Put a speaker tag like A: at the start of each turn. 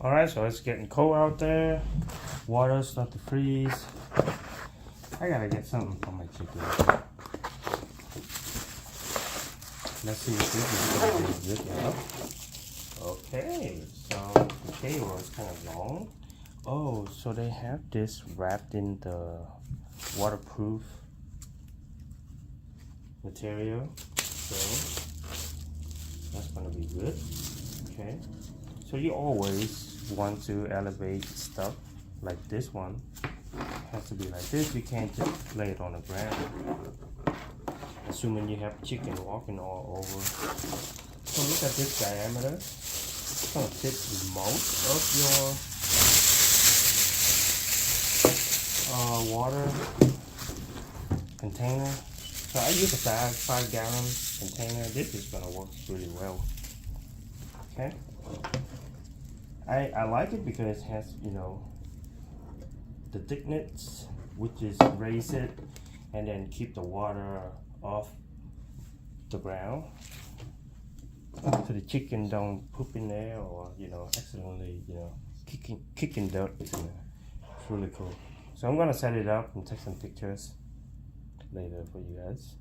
A: Alright, so it's getting cold out there. Water start to freeze. I gotta get something for my chicken. Let's see if this is good enough. Okay, so the cable is kind of long. Oh, so they have this wrapped in the waterproof material. So that's gonna be good. Okay. So you always want to elevate stuff like this one. It has to be like this. You can't just lay it on the ground. Assuming you have chicken walking all over. So look at this diameter. It's gonna fit most of your water container. So I use a 5-gallon container. This is gonna work really well. Okay. I like it because it has, you know, the thickness, which is raise it and then keep the water off the ground, so the chicken don't poop in there or, you know, accidentally, you know, kicking dirt in there. It's really cool. So I'm gonna set it up and take some pictures later for you guys.